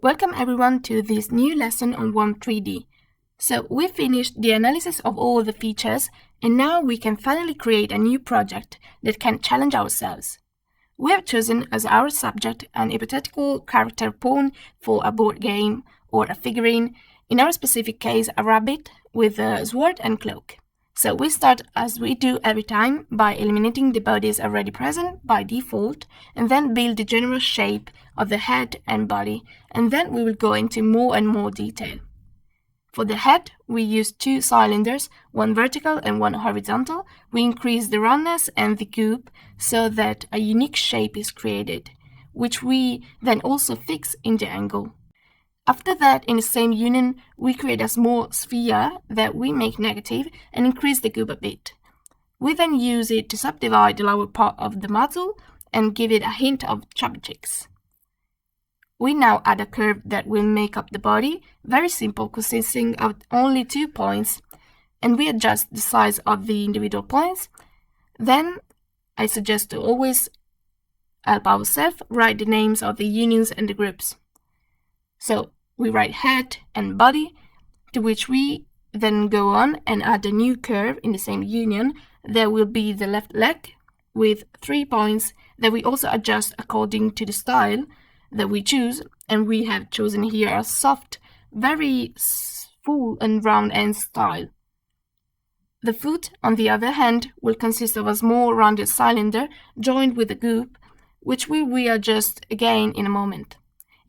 Welcome everyone to this new lesson on Womp3D. So we finished the analysis of all the features and now we can finally create a new project that can challenge ourselves. We have chosen as our subject an hypothetical character pawn for a board game or a figurine, in our specific case a rabbit with a sword and cloak. So we start as we do every time by eliminating the bodies already present by default and then build the general shape of the head and body, and then we will go into more and more detail. For the head, we use two cylinders, one vertical and one horizontal. We increase the roundness and the goop so that a unique shape is created, which we then also fix in the angle. After that, in the same union, we create a small sphere that we make negative and increase the goop a bit. We then use it to subdivide the lower part of the muzzle and give it a hint of chubby cheeks. We now add a curve that will make up the body, very simple, consisting of only 2 points, and we adjust the size of the individual points. Then, I suggest to always help ourselves write the names of the unions and the groups. So, we write head and body, to which we then go on and add a new curve in the same union. There will be the left leg with 3 points that we also adjust according to the style that we choose, and we have chosen here a soft, very full and round end style. The foot, on the other hand, will consist of a small rounded cylinder joined with a goop, which we readjust again in a moment.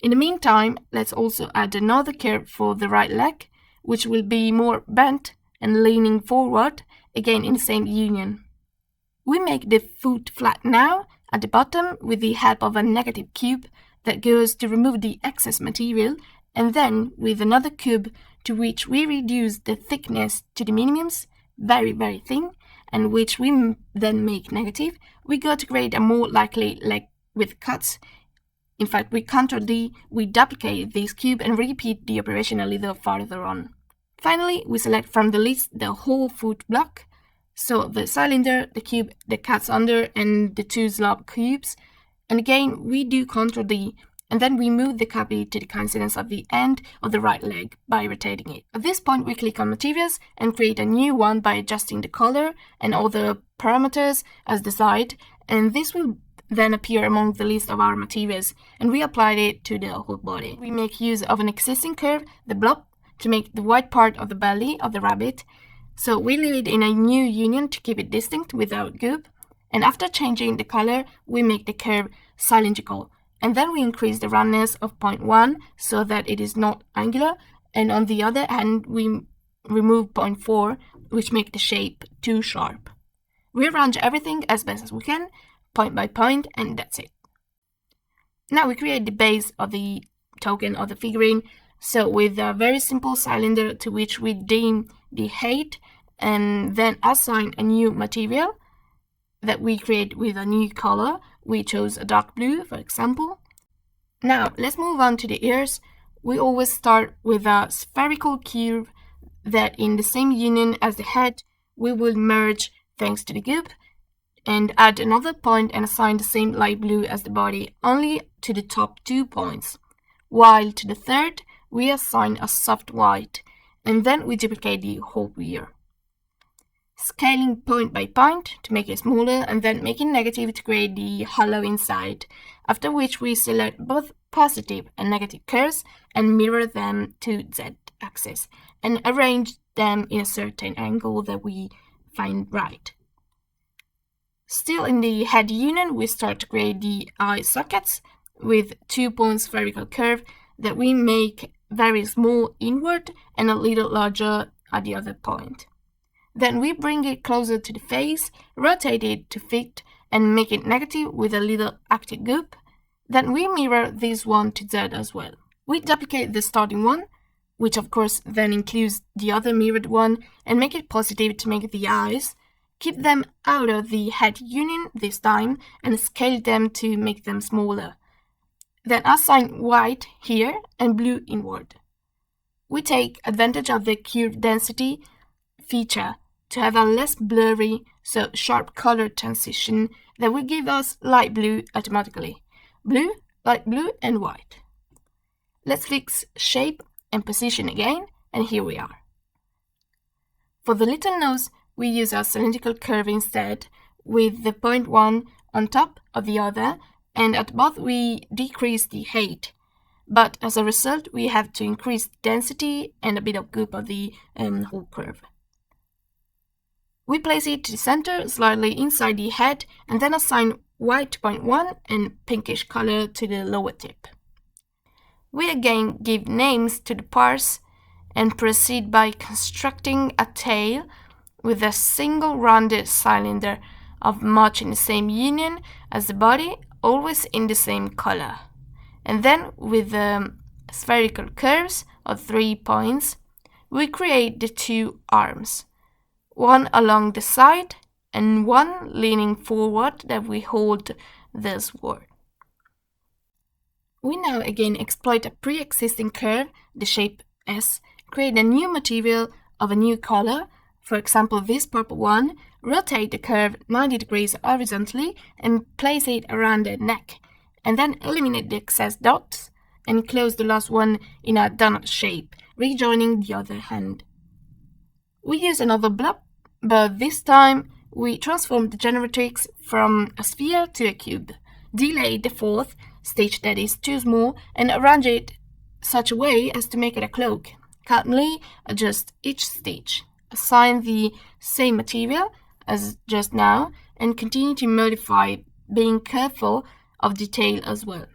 In the meantime, let's also add another curve for the right leg, which will be more bent and leaning forward, again in the same union. We make the foot flat now at the bottom with the help of a negative cube that goes to remove the excess material, and then with another cube to which we reduce the thickness to the minimums, very thin, and which we then make negative, we go to create a more likely leg with cuts. In fact, we Ctrl-D, we duplicate this cube and repeat the operation a little farther on. Finally, we select from the list the whole foot block, so the cylinder, the cube that cuts under, and the 2 slope cubes. And again, we do Ctrl-D, and then we move the copy to the coincidence of the end of the right leg by rotating it. At this point, we click on Materials and create a new one by adjusting the color and all the parameters as desired, and this will then appear among the list of our materials, and we applied it to the whole body. We make use of an existing curve, the blob, to make the white part of the belly of the rabbit, so we leave it in a new union to keep it distinct without goop. And after changing the color, we make the curve cylindrical, and then we increase the roundness of 0.1 so that it is not angular, and on the other hand we remove 0.4, which make the shape too sharp. We arrange everything as best as we can, point by point, and that's it. Now we create the base of the token of the figurine, so with a very simple cylinder to which we deem the height and then assign a new material that we create with a new color. We chose a dark blue, for example. Now, let's move on to the ears. We always start with a spherical curve that in the same union as the head, we will merge thanks to the goop, and add another point and assign the same light blue as the body, only to the top 2 points, while to the third, we assign a soft white, and then we duplicate the whole ear. Scaling point by point to make it smaller, and then making negative to create the hollow inside, after which we select both positive and negative curves and mirror them to Z-axis and arrange them in a certain angle that we find right. Still in the head union, we start to create the eye sockets with 2 point spherical curve that we make very small inward and a little larger at the other point. Then we bring it closer to the face, rotate it to fit, and make it negative with a little active goop. Then we mirror this one to Z as well. We duplicate the starting one, which of course then includes the other mirrored one, and make it positive to make the eyes. Keep them out of the head union this time, and scale them to make them smaller. Then assign white here and blue inward. We take advantage of the curve density feature to have a less blurry, so sharp color transition that will give us light blue automatically. Blue, light blue, and white. Let's fix shape and position again, and here we are. For the little nose, we use our cylindrical curve instead, with the point one on top of the other, and at both we decrease the height. But as a result, we have to increase the density and a bit of goop of the whole curve. We place it to the center, slightly inside the head, and then assign white to point 1 and pinkish color to the lower tip. We again give names to the parts and proceed by constructing a tail with a single rounded cylinder of much in the same union as the body, always in the same color. And then with the spherical curves of 3 points, we create the 2 arms, one along the side and one leaning forward that we hold the sword. We now again exploit a pre-existing curve, the shape S, create a new material of a new color, for example this purple one, rotate the curve 90 degrees horizontally and place it around the neck, and then eliminate the excess dots and close the last one in a donut shape, rejoining the other hand. We use another blob, but this time we transform the generatrix from a sphere to a cube, delay the fourth stage that is too small, and arrange it such a way as to make it a cloak. Calmly adjust each stage, assign the same material as just now, and continue to modify, being careful of detail as well.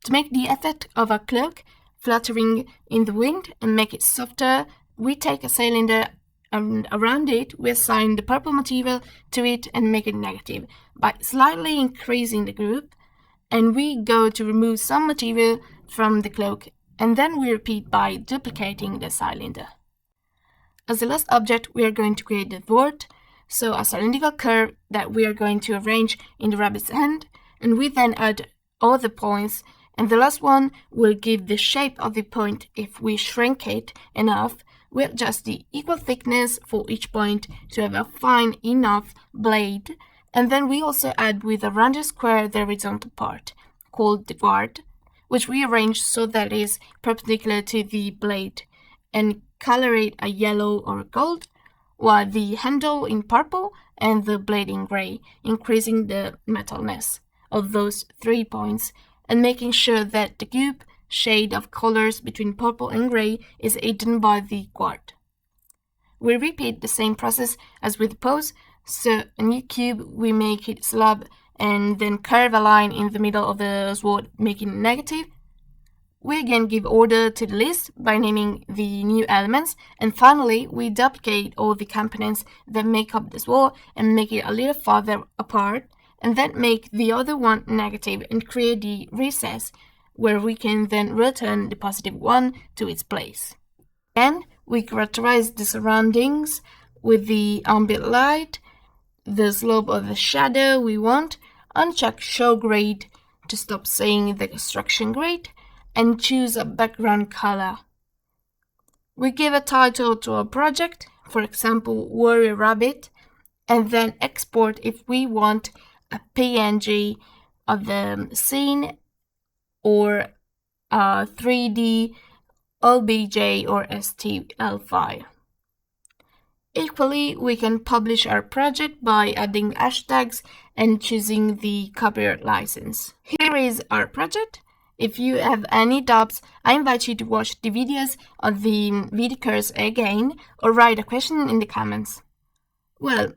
To make the effect of a cloak fluttering in the wind and make it softer, we take a cylinder and around it we assign the purple material to it and make it negative by slightly increasing the group, and we go to remove some material from the cloak, and then we repeat by duplicating the cylinder. As the last object, we are going to create the thwart, so a cylindrical curve that we are going to arrange in the rabbit's hand, and we then add all the points, and the last one will give the shape of the point. If we shrink it enough, we adjust the equal thickness for each point to have a fine enough blade, and then we also add with a rounded square the horizontal part, called the guard, which we arrange so that it is perpendicular to the blade, and color it a yellow or gold, while the handle in purple and the blade in gray, increasing the metalness of those 3 points and making sure that the cube shade of colors between purple and gray is hidden by the guard. We repeat the same process as with the pose, so a new cube we make it slab and then curve a line in the middle of the sword, making it negative. We again give order to the list by naming the new elements, and finally we duplicate all the components that make up the sword and make it a little farther apart, and then make the other one negative and create the recess where we can then return the positive one to its place. And we characterize the surroundings with the ambient light, the slope of the shadow we want, uncheck show grade to stop saying the construction grade, and choose a background color. We give a title to our project, for example Warrior Rabbit, and then export if we want a PNG of the scene or a 3D OBJ or STL file. Equally, we can publish our project by adding hashtags and choosing the copyright license. Here is our project. If you have any doubts, I invite you to watch the videos of the Videocourse again or write a question in the comments. Well,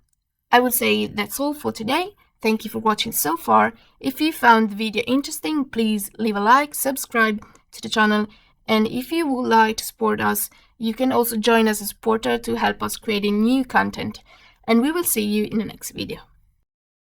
I would say that's all for today. Thank you for watching so far. If you found the video interesting, please leave a like, subscribe to the channel, and if you would like to support us, you can also join as a supporter to help us creating new content. And we will see you in the next video.